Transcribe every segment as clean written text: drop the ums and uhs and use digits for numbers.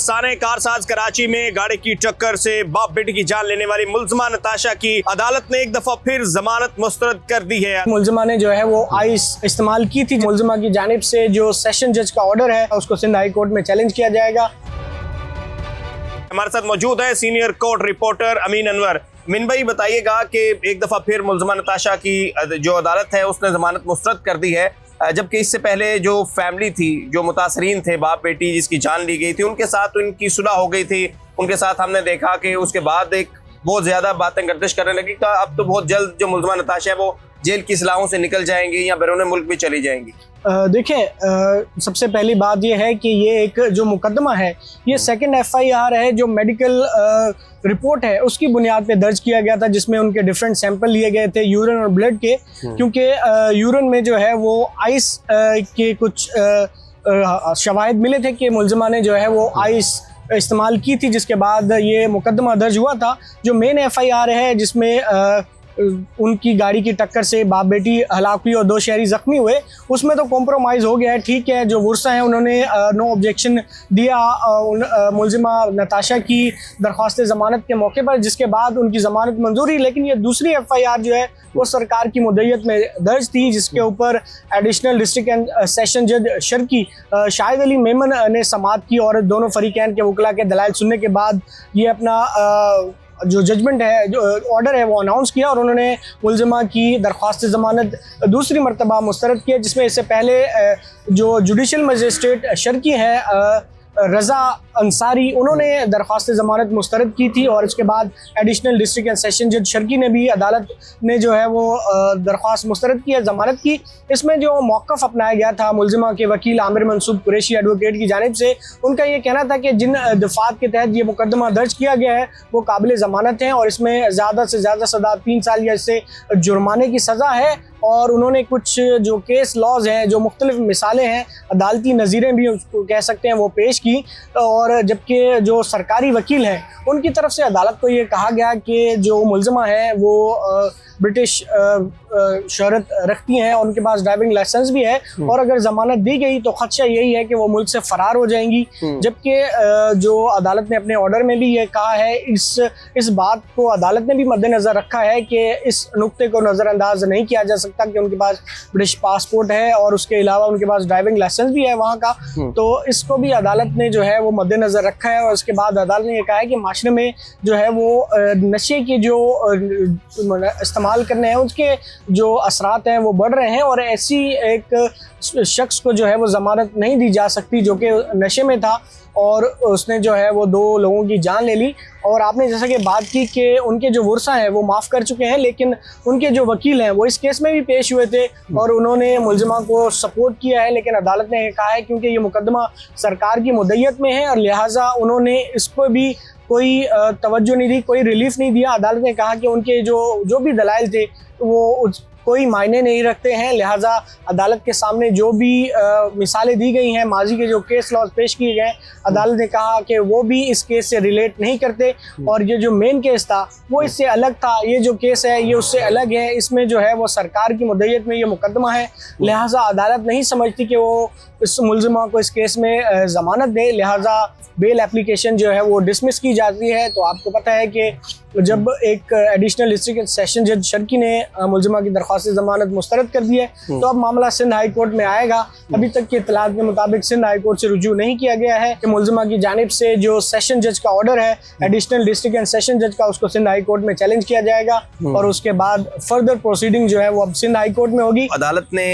साने कारसाज कराची में गाड़ी की टक्कर से बाप बेटी की जान लेने वाली मुलजिमा नताशा की अदालत ने एक दफा फिर जमानत मुस्तरद कर दी है। मुलजिमा ने जो है वो आइस इस्तेमाल की थी। मुलजिमा की जानिब से जो सेशन जज का ऑर्डर है उसको सिंध हाई कोर्ट में चैलेंज किया जाएगा। हमारे साथ मौजूद है सीनियर कोर्ट रिपोर्टर अमीन अनवर। अमीन भाई, बताइएगा कि एक दफा फिर मुलजिमा नताशा की जो अदालत है उसने जमानत मुस्तरद कर दी है, जबकि इससे पहले जो फैमिली थी, जो मुतासरीन थे, बाप बेटी जिसकी जान ली गई थी, उनके साथ तो इनकी सुलह हो गई थी। उनके साथ हमने देखा कि उसके बाद एक बहुत ज़्यादा बातें गर्दिश करने लगी कि अब तो बहुत जल्द जो मुलजिमा नताशा है वो जेल की सलाहों से निकल जाएंगी या बैरून मुल्क भी चली जाएंगी। देखिए, सबसे पहली बात यह है कि ये एक जो मुकदमा है ये सेकंड FIR है जो मेडिकल रिपोर्ट है उसकी बुनियाद पे दर्ज किया गया था, जिसमें उनके डिफरेंट सैंपल लिए गए थे यूरिन और ब्लड के, क्योंकि यूरिन में जो है वो आइस के कुछ शवाहिद मिले थे कि मुलजिमा ने जो है वो आइस इस्तेमाल की थी, जिसके बाद ये मुकदमा दर्ज हुआ था। जो मेन FIR है जिसमें उनकी गाड़ी की टक्कर से बाप बेटी हलाक हुई और 2 शहरी जख्मी हुए, उसमें तो कॉम्प्रोमाइज़ हो गया है। ठीक है, जो वर्सा हैं उन्होंने नो ऑब्जेक्शन दिया मुलजिमा नताशा की दरख्वास्त ज़मानत के मौके पर, जिसके बाद उनकी ज़मानत मंजूरी। लेकिन ये दूसरी FIR जो है वो सरकार की मुद्दत में दर्ज थी, जिसके ऊपर एडिशनल डिस्ट्रिक्ट एंड सेशन जज शर्की शाहिद अली मेमन ने समाअत की और दोनों फरीकैन के वकला के दलाइल सुनने के बाद ये अपना जो जजमेंट है, जो ऑर्डर है वो अनाउंस किया और उन्होंने मुलजिमा की दरख्वास्त ज़मानत दूसरी मरतबा मुस्तरद किया, जिसमें इससे पहले जो जुडिशल मजिस्ट्रेट शर्की है रज़ा अंसारी, उन्होंने दरख्वास्त ज़मानत मुस्तरद की थी और इसके बाद एडिशनल डिस्ट्रिक्ट एंड सेशन जज शर्की ने भी, अदालत ने जो है वो दरख्वास्त मुस्तरद की है ज़मानत की। इसमें जो मौक़िफ़ अपनाया गया था मुलजिमा के वकील आमिर मंसूब कुरैशी एडवोकेट की जानिब से, उनका ये कहना था कि जिन दफ़ात के तहत ये मुकदमा दर्ज किया गया है वो काबिल ज़मानत हैं और इसमें ज़्यादा से ज़्यादा सज़ा 3 साल या इससे जुर्माने की सज़ा है। और उन्होंने कुछ जो केस लॉज हैं, जो मुख्तलिफ मिसालें हैं, अदालती नज़ीरें भी उसको कह सकते हैं, वो पेश की। और जबकि जो सरकारी वकील हैं उनकी तरफ से अदालत को ये कहा गया कि जो मुलजिमा है वो ब्रिटिश शहरत रखती हैं और उनके पास ड्राइविंग लाइसेंस भी है, और अगर ज़मानत दी गई तो ख़दशा यही है कि वो मुल्क से फ़रार हो जाएंगी। जबकि जो अदालत ने अपने ऑर्डर में भी ये कहा है, इस बात को अदालत ने भी मद्देनज़र रखा है कि इस नुक्ते को नज़रअंदाज नहीं किया जा सकता कि उनके पास ब्रिटिश पासपोर्ट है और उसके अलावा उनके पास ड्राइविंग लाइसेंस भी है वहाँ का। तो इसको भी अदालत ने जो है वो मद्देनज़र रखा है और उसके बाद अदालत ने यह कहा है कि माशरे में जो है वो नशे के जो इस्तेमाल करने हैं उसके जो असरात हैं वो बढ़ रहे हैं, और ऐसी एक शख्स को जो है वो ज़मानत नहीं दी जा सकती जो कि नशे में था और उसने जो है वो 2 लोगों की जान ले ली। और आपने जैसा कि बात की कि उनके जो वर्सा हैं वो माफ़ कर चुके हैं, लेकिन उनके जो वकील हैं वो इस केस में भी पेश हुए थे और उन्होंने मुलजिमा को सपोर्ट किया है, लेकिन अदालत ने कहा है क्योंकि ये मुकदमा सरकार की मुद्दत में है और लिहाजा उन्होंने इस पर भी कोई तवज्जो नहीं दी, कोई रिलीफ नहीं दिया। अदालत ने कहा कि उनके जो भी दलाइल थे वो कोई मायने नहीं रखते हैं, लिहाजा अदालत के सामने जो भी मिसालें दी गई हैं, माजी के जो केस लॉज पेश किए गए, अदालत ने कहा कि वो भी इस केस से रिलेट नहीं करते और ये जो मेन केस था वो इससे अलग था। ये जो केस है ये उससे अलग है, इसमें जो है वो सरकार की मुद्दत में ये मुकदमा है, लिहाजा अदालत नहीं समझती कि वो इस मुलजिमा को इस केस में ज़मानत दे, लिहाजा बेल एप्लीकेशन जो है वो डिसमिस की जाती है। तो आपको पता है कि जब एक एडिशनल डिस्ट्रिक्ट सेशन जज शर्की ने मुलजिमा की दरख्वास्त ज़मानत मुस्तरद कर दी है तो अब मामला सिंध हाई कोर्ट में आएगा। अभी तक की इत्तलात के मुताबिक सिंध हाई कोर्ट से रुजू नहीं किया गया है कि मुलजिमा की जानिब से जो सेशन जज का ऑर्डर है एडिशनल डिस्ट्रिक्ट एंड सेशन जज का, उसको सिंध हाई कोर्ट में चैलेंज किया जाएगा और उसके बाद फर्दर प्रोसीडिंग जो है वो अब सिंध हाई कोर्ट में होगी। अदालत ने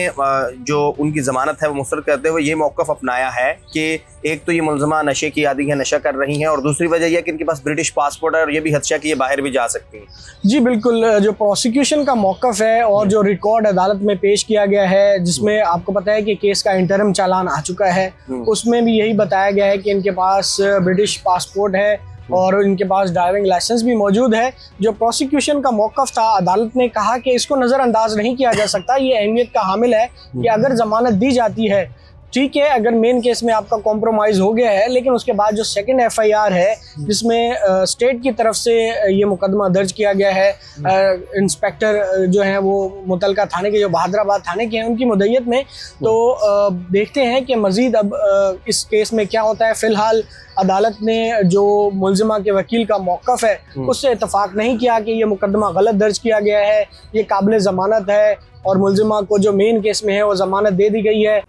जो उनकी ज़मानत है वो मुस्तरद करते हुए ये मौक़िफ़ अपनाया है कि एक तो ये मुलजिमा नशे की आदी है, नशा कर रही हैं, और दूसरी वजह यह कि इनके पास ब्रिटिश पासपोर्ट है और ये भी खदशा कि ये बाहर भी जा सकती हैं। जी बिल्कुल, जो प्रोसिक्यूशन का मौक़िफ़ है और जो रिकॉर्ड अदालत में पेश किया गया है, जिसमें आपको पता है कि केस का इंटरम चालान आ चुका है, उसमें भी यही बताया गया है कि इनके पास ब्रिटिश पासपोर्ट है और इनके पास ड्राइविंग लाइसेंस भी मौजूद है। जो प्रोसिक्यूशन का मौक़िफ़ था, अदालत ने कहा कि इसको नज़रअंदाज नहीं किया जा सकता, ये अहमियत का हामिल है कि अगर ज़मानत दी जाती है ठीक है, अगर मेन केस में आपका कॉम्प्रोमाइज़ हो गया है, लेकिन उसके बाद जो सेकंड एफआईआर है जिसमें स्टेट की तरफ से ये मुकदमा दर्ज किया गया है, इंस्पेक्टर जो हैं वो मुतलका थाने के, जो बहादुराबाद थाने के हैं, उनकी मुद्दत में, तो देखते हैं कि मज़ीद अब इस केस में क्या होता है। फ़िलहाल अदालत ने जो मुल्ज़िमा के वकील का मौक़िफ़ है उससे इत्तफ़ाक़ नहीं किया कि ये मुकदमा गलत दर्ज किया गया है, ये काबिल ज़मानत है और मुल्ज़िमा को जो मेन केस में है वो ज़मानत दे दी गई है।